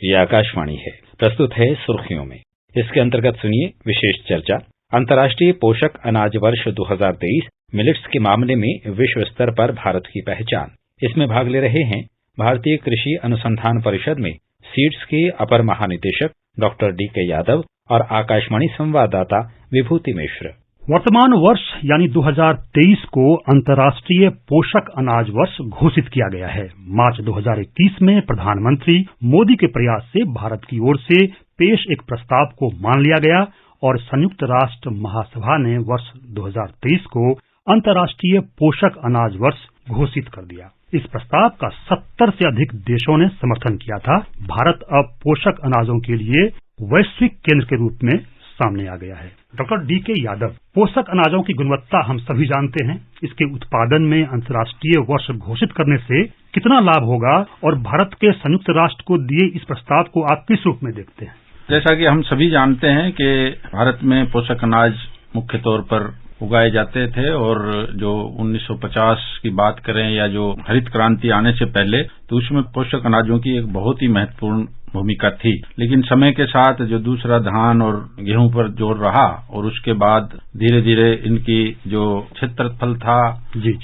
ये आकाशवाणी है। प्रस्तुत है सुर्खियों में। इसके अंतर्गत सुनिए विशेष चर्चा। अंतर्राष्ट्रीय पोषक अनाज वर्ष 2023 मिलेट्स के मामले में विश्व स्तर पर भारत की पहचान। इसमें भाग ले रहे हैं भारतीय कृषि अनुसंधान परिषद में सीड्स के अपर महानिदेशक डॉक्टर डी.के. यादव और आकाशवाणी संवाददाता विभूति मिश्र। वर्तमान वर्ष यानी 2023 को अंतर्राष्ट्रीय पोषक अनाज वर्ष घोषित किया गया है। मार्च 2021 में प्रधानमंत्री मोदी के प्रयास से भारत की ओर से पेश एक प्रस्ताव को मान लिया गया और संयुक्त राष्ट्र महासभा ने वर्ष 2023 को अंतर्राष्ट्रीय पोषक अनाज वर्ष घोषित कर दिया। इस प्रस्ताव का 70 से अधिक देशों ने समर्थन किया था। भारत अब पोषक अनाजों के लिए वैश्विक केंद्र के रूप में सामने आ गया है। Doctor DK. यादव, पोषक अनाजों की गुणवत्ता हम सभी जानते हैं। इसके उत्पादन में अंतर्राष्ट्रीय वर्ष घोषित करने से कितना लाभ होगा और भारत के संयुक्त राष्ट्र को दिए इस प्रस्ताव को आप किस रूप में देखते हैं? जैसा कि हम सभी जानते हैं कि भारत में पोषक अनाज मुख्य तौर पर उगाए जाते थे और जो 1950 की बात करें या जो हरित क्रांति आने से पहले, तो उसमें पोषक अनाजों की एक बहुत ही महत्वपूर्ण भूमिका थी। लेकिन समय के साथ जो दूसरा धान और गेहूं पर जोर रहा और उसके बाद धीरे धीरे इनकी जो क्षेत्रफल था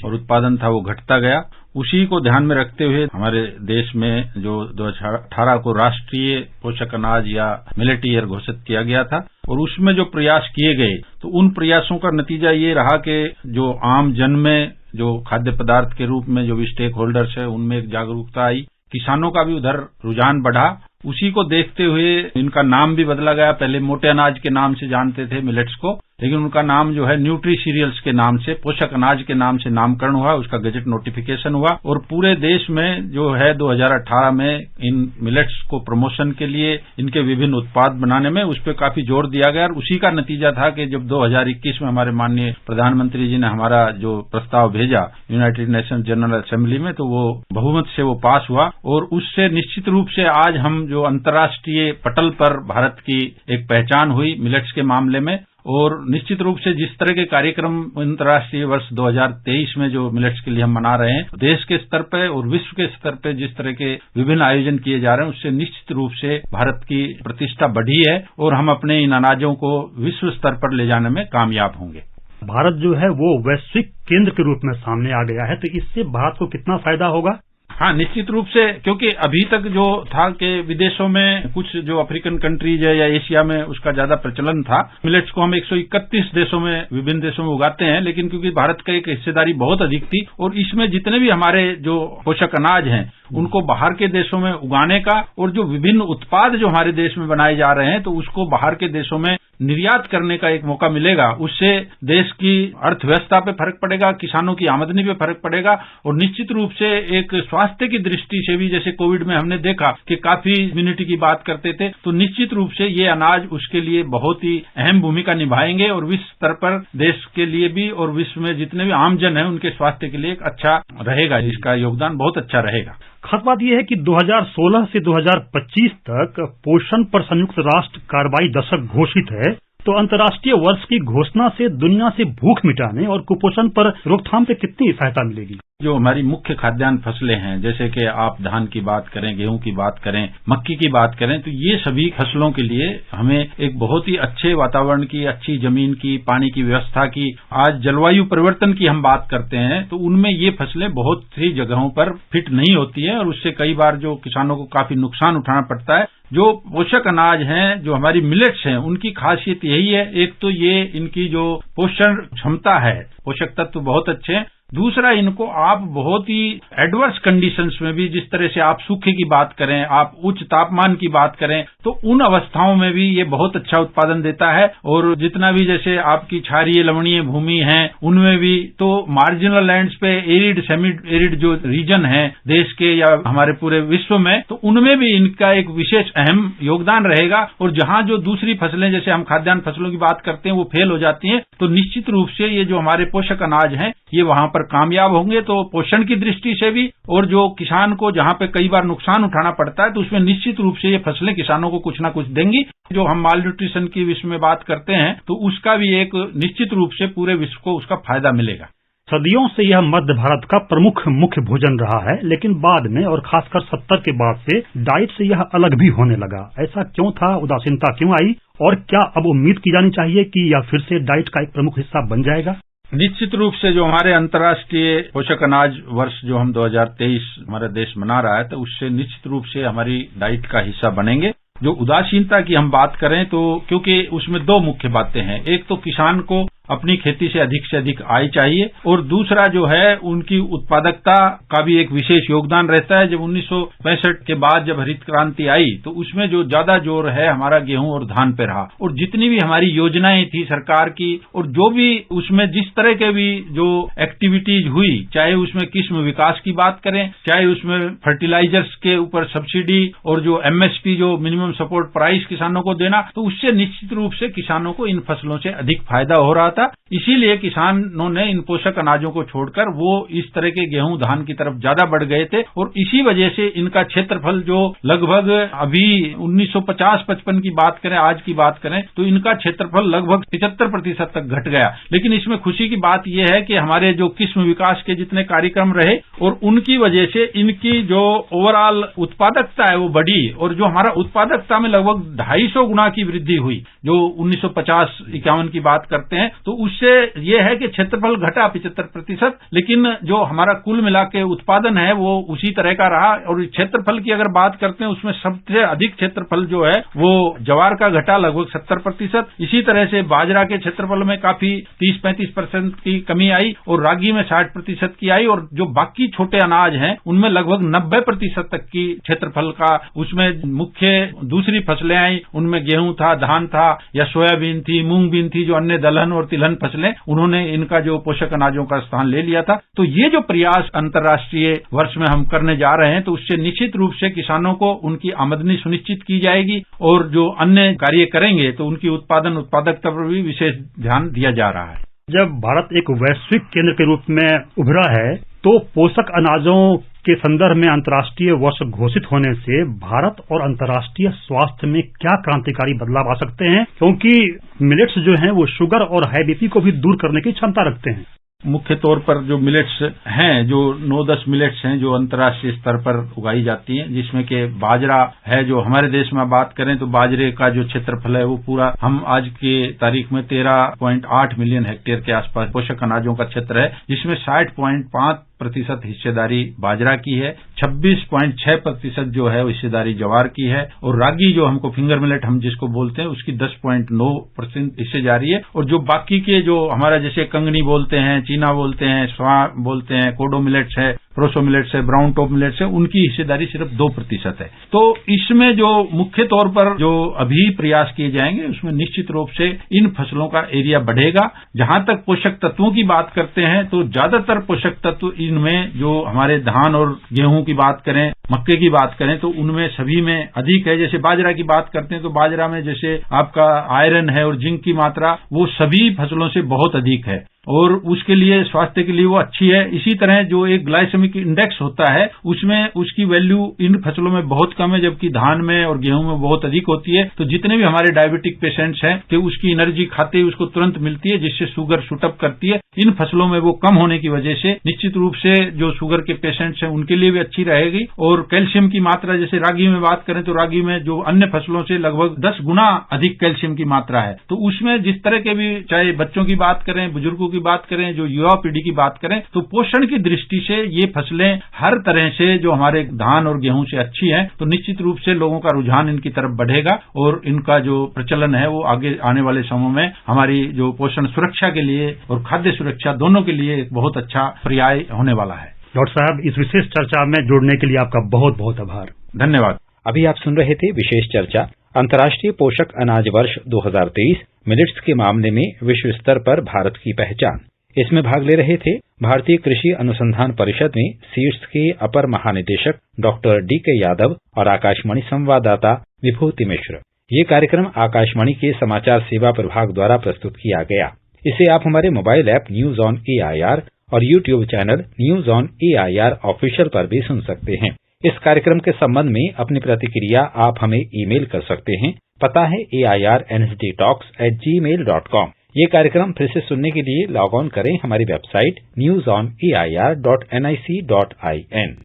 और उत्पादन था वो घटता गया। उसी को ध्यान में रखते हुए हमारे देश में जो 2018 को राष्ट्रीय पोषक अनाज या मिलेट ईयर घोषित किया गया था और उसमें जो प्रयास किए गए, तो उन प्रयासों का नतीजा ये रहा कि जो आम जन में जो खाद्य पदार्थ के रूप में जो भी स्टेक होल्डर्स है उनमें एक जागरूकता आई, किसानों का भी उधर रुझान बढ़ा। उसी को देखते हुए इनका नाम भी बदला गया। पहले मोटे अनाज के नाम से जानते थे मिलेट्स को, लेकिन उनका नाम जो है न्यूट्री सीरियल्स के नाम से, पोषक अनाज के नाम से नामकरण हुआ, उसका गजट नोटिफिकेशन हुआ और पूरे देश में जो है 2018 में इन मिलेट्स को प्रमोशन के लिए, इनके विभिन्न उत्पाद बनाने में उस पर काफी जोर दिया गया। और उसी का नतीजा था कि जब 2021 में हमारे माननीय प्रधानमंत्री जी ने हमारा जो प्रस्ताव भेजा यूनाइटेड नेशन जनरल असेंबली में, तो वो बहुमत से वो पास हुआ और उससे निश्चित रूप से आज हम जो अंतर्राष्ट्रीय पटल पर भारत की एक पहचान हुई मिलेट्स के मामले में। और निश्चित रूप से जिस तरह के कार्यक्रम अंतर्राष्ट्रीय वर्ष 2023 में जो मिलेट्स के लिए हम मना रहे हैं, देश के स्तर पर और विश्व के स्तर पर जिस तरह के विभिन्न आयोजन किए जा रहे हैं, उससे निश्चित रूप से भारत की प्रतिष्ठा बढ़ी है और हम अपने इन अनाजों को विश्व स्तर पर ले जाने में कामयाब होंगे। भारत जो है वो वैश्विक केंद्र के रूप में सामने आ गया है, तो इससे भारत को कितना फायदा होगा? हाँ, निश्चित रूप से, क्योंकि अभी तक जो था कि विदेशों में कुछ जो अफ्रीकन कंट्रीज है या एशिया में उसका ज्यादा प्रचलन था। मिलेट्स को हम 131 देशों में, विभिन्न देशों में उगाते हैं, लेकिन क्योंकि भारत का एक हिस्सेदारी बहुत अधिक थी और इसमें जितने भी हमारे जो पोषक अनाज हैं उनको बाहर के देशों में उगाने का और जो विभिन्न उत्पाद जो हमारे देश में बनाए जा रहे हैं तो उसको बाहर के देशों में निर्यात करने का एक मौका मिलेगा। उससे देश की अर्थव्यवस्था पे फर्क पड़ेगा, किसानों की आमदनी पे फर्क पड़ेगा और निश्चित रूप से एक स्वास्थ्य की दृष्टि से भी, जैसे कोविड में हमने देखा कि काफी इम्यूनिटी की बात करते थे, तो निश्चित रूप से ये अनाज उसके लिए बहुत ही अहम भूमिका निभाएंगे और विश्व स्तर पर देश के लिए भी और विश्व में जितने भी आमजन है उनके स्वास्थ्य के लिए एक अच्छा रहेगा। इसका योगदान बहुत अच्छा रहेगा। खास बात यह है कि 2016 से 2025 तक पोषण पर संयुक्त राष्ट्र कार्रवाई दशक घोषित है, तो अंतर्राष्ट्रीय वर्ष की घोषणा से दुनिया से भूख मिटाने और कुपोषण पर रोकथाम पे कितनी सहायता मिलेगी? जो हमारी मुख्य खाद्यान्न फसलें हैं, जैसे कि आप धान की बात करें, गेहूं की बात करें, मक्की की बात करें, तो ये सभी फसलों के लिए हमें एक बहुत ही अच्छे वातावरण की, अच्छी जमीन की, पानी की व्यवस्था की, आज जलवायु परिवर्तन की हम बात करते हैं तो उनमें ये फसलें बहुत सी जगहों पर फिट नहीं होती है और उससे कई बार जो किसानों को काफी नुकसान उठाना पड़ता है। जो पोषक अनाज हैं, जो हमारी मिलेट्स हैं, उनकी खासियत यही है, एक तो ये इनकी जो पोषण क्षमता है, पोषक तत्व बहुत अच्छे हैं। दूसरा, इनको आप बहुत ही एडवर्स कंडीशंस में भी, जिस तरह से आप सूखे की बात करें, आप उच्च तापमान की बात करें, तो उन अवस्थाओं में भी ये बहुत अच्छा उत्पादन देता है। और जितना भी जैसे आपकी क्षारीय लवणीय भूमि है उनमें भी, तो मार्जिनल लैंड्स पे एरिड, सेमी एरिड जो रीजन है देश के या हमारे पूरे विश्व में, तो उनमें भी इनका एक विशेष अहम योगदान रहेगा। और जहां जो दूसरी फसलें, जैसे हम खाद्यान्न फसलों की बात करते हैं, वो फेल हो जाती हैं, तो निश्चित रूप से ये जो हमारे पोषक अनाज हैं ये वहां पर कामयाब होंगे। तो पोषण की दृष्टि से भी और जो किसान को जहां पे कई बार नुकसान उठाना पड़ता है, तो उसमें निश्चित रूप से ये फसलें किसानों को कुछ ना कुछ देंगी। जो हम माल न्यूट्रिशन की विश्व में बात करते हैं, तो उसका भी एक निश्चित रूप से पूरे विश्व को उसका फायदा मिलेगा। सदियों से यह मध्य भारत का प्रमुख मुख्य भोजन रहा है, लेकिन बाद में और खासकर 70 के बाद से डाइट से यह अलग भी होने लगा। ऐसा क्यों था? उदासीनता क्यों आई? और क्या अब उम्मीद की जानी चाहिए कि यह फिर से डाइट का एक प्रमुख हिस्सा बन जाएगा? निश्चित रूप से जो हमारे अंतर्राष्ट्रीय पोषक अनाज वर्ष जो हम 2023 हमारा देश मना रहा है, तो उससे निश्चित रूप से हमारी डाइट का हिस्सा बनेंगे। जो उदासीनता की हम बात करें तो क्योंकि उसमें दो मुख्य बातें हैं। एक तो किसान को अपनी खेती से अधिक आय चाहिए, और दूसरा जो है उनकी उत्पादकता का भी एक विशेष योगदान रहता है। जब 1965 के बाद जब हरित क्रांति आई तो उसमें जो ज्यादा जोर है हमारा गेहूं और धान पे रहा, और जितनी भी हमारी योजनाएं थी सरकार की, और जो भी उसमें जिस तरह के भी जो एक्टिविटीज हुई, चाहे उसमें किस्म विकास की बात करें, चाहे उसमें फर्टिलाइजर्स के ऊपर सब्सिडी और जो एमएसपी जो मिनिमम सपोर्ट प्राइस किसानों को देना, तो उससे निश्चित रूप से किसानों को इन फसलों से अधिक फायदा हो रहा था। इसीलिए किसानों ने इन पोषक अनाजों को छोड़कर वो इस तरह के गेहूं धान की तरफ ज्यादा बढ़ गए थे, और इसी वजह से इनका क्षेत्रफल जो लगभग अभी 1950-55 की बात करें, आज की बात करें, तो इनका क्षेत्रफल लगभग 75% तक घट गया। लेकिन इसमें खुशी की बात यह है कि हमारे जो किस्म विकास के जितने कार्यक्रम रहे, और उनकी वजह से इनकी जो ओवरऑल उत्पादकता है वो बढ़ी, और जो हमारा उत्पादकता में लगभग 250 गुना की वृद्धि हुई। जो 1950-51 की बात करते हैं तो उससे यह है कि क्षेत्रफल घटा 75%, लेकिन जो हमारा कुल मिला के उत्पादन है वो उसी तरह का रहा। और क्षेत्रफल की अगर बात करते हैं उसमें सबसे अधिक क्षेत्रफल जो है वो ज्वार का घटा लगभग 70%। इसी तरह से बाजरा के क्षेत्रफल में काफी 30-35% की कमी आई, और रागी में 60% की आई, और जो बाकी छोटे अनाज हैं उनमें लगभग 90% तक की क्षेत्रफल का उसमें मुख्य दूसरी फसलें आई। उनमें गेहूं था, धान था, या सोयाबीन थी, मूंग बीन थी, जो अन्य दलहन और तिलहन फसलें, उन्होंने इनका जो पोषक अनाजों का स्थान ले लिया था। तो ये जो प्रयास अंतर्राष्ट्रीय वर्ष में हम करने जा रहे हैं, तो उससे निश्चित रूप से किसानों को उनकी आमदनी सुनिश्चित की जाएगी, और जो अन्य कार्य करेंगे तो उनकी उत्पादकता पर भी विशेष ध्यान दिया जा रहा है। जब भारत एक वैश्विक केंद्र के रूप में उभरा है, तो पोषक अनाजों के संदर्भ में अंतर्राष्ट्रीय वर्ष घोषित होने से भारत और अंतर्राष्ट्रीय स्वास्थ्य में क्या क्रांतिकारी बदलाव आ सकते हैं? क्योंकि मिलेट्स जो हैं वो शुगर और हाई बीपी को भी दूर करने की क्षमता रखते हैं। मुख्य तौर पर जो मिलेट्स हैं, जो 9-10 मिलेट्स हैं जो अंतर्राष्ट्रीय स्तर पर उगाई जाती हैं, जिसमें कि बाजरा है। जो हमारे देश में बात करें तो बाजरे का जो क्षेत्रफल है वो पूरा, हम आज के तारीख में 13.8 मिलियन हेक्टेयर के आसपास पोषक अनाजों का क्षेत्र है, जिसमें 60.5% हिस्सेदारी बाजरा की है, 26.6% जो है हिस्सेदारी ज्वार की है, और रागी जो हमको फिंगर मिलेट हम जिसको बोलते हैं उसकी 10.9% हिस्सेदारी है। और जो बाकी के जो हमारा जैसे कंगनी बोलते हैं, चीना बोलते हैं, स्वा बोलते हैं, कोडो मिलेट्स है, प्रोसो मिलेट्स है, ब्राउन टॉप मिलेट्स है, उनकी हिस्सेदारी सिर्फ 2% है। तो इसमें जो मुख्य तौर पर जो अभी प्रयास किए जाएंगे उसमें निश्चित रूप से इन फसलों का एरिया बढ़ेगा। जहां तक पोषक तत्वों की बात करते हैं तो ज्यादातर पोषक तत्व इनमें जो हमारे धान और गेहूं की बात करें, मक्के की बात करें तो उनमें सभी में अधिक है। जैसे बाजरा की बात करते हैं तो बाजरा में जैसे आपका आयरन है और जिंक की मात्रा वो सभी फसलों से बहुत अधिक है, और उसके लिए स्वास्थ्य के लिए वो अच्छी है। इसी तरह जो एक ग्लाइसेमिक इंडेक्स होता है उसमें उसकी वैल्यू इन फसलों में बहुत कम है, जबकि धान में और गेहूं में बहुत अधिक होती है। तो जितने भी हमारे डायबिटिक पेशेंट्स हैं कि उसकी एनर्जी खाते ही उसको तुरंत मिलती है, जिससे शुगर शूटअप करती है। इन फसलों में वो कम होने की वजह से निश्चित रूप से जो शुगर के पेशेंट्स हैं उनके लिए भी अच्छी रहेगी। और कैल्शियम की मात्रा जैसे रागी में बात करें तो रागी में जो अन्य फसलों से लगभग 10 गुना अधिक कैल्शियम की मात्रा है। तो उसमें जिस तरह के भी, चाहे बच्चों की बात करें, बुजुर्गों की बात करें, जो युवा पीढ़ी की बात करें, तो पोषण की दृष्टि से ये फसलें हर तरह से जो हमारे धान और गेहूं से अच्छी हैं, तो निश्चित रूप से लोगों का रुझान इनकी तरफ बढ़ेगा, और इनका जो प्रचलन है वो आगे आने वाले समय में हमारी जो पोषण सुरक्षा के लिए और खाद्य सुरक्षा दोनों के लिए एक बहुत अच्छा पर्याय होने वाला है। डॉक्टर साहब, इस विशेष चर्चा में जुड़ने के लिए आपका बहुत बहुत आभार। धन्यवाद। अभी आप सुन रहे थे विशेष चर्चा, अंतर्राष्ट्रीय पोषक अनाज वर्ष 2023 मिलेट्स के मामले में विश्व स्तर पर भारत की पहचान। इसमें भाग ले रहे थे भारतीय कृषि अनुसंधान परिषद में सीड्स के अपर महानिदेशक डॉक्टर DK यादव और आकाशवाणी संवाददाता विभूति मिश्र। ये कार्यक्रम आकाशवाणी के समाचार सेवा प्रभाग द्वारा प्रस्तुत किया गया। इसे आप हमारे mobile app news on AIR और YouTube channel news on AIR official पर भी सुन सकते हैं। इस कार्यक्रम के संबंध में अपनी प्रतिक्रिया आप हमें ईमेल कर सकते हैं। पता है AIRNSDTalks@gmail.com, ये कार्यक्रम फिर से सुनने के लिए लॉग ऑन करें हमारी वेबसाइट newsonair.nic.in।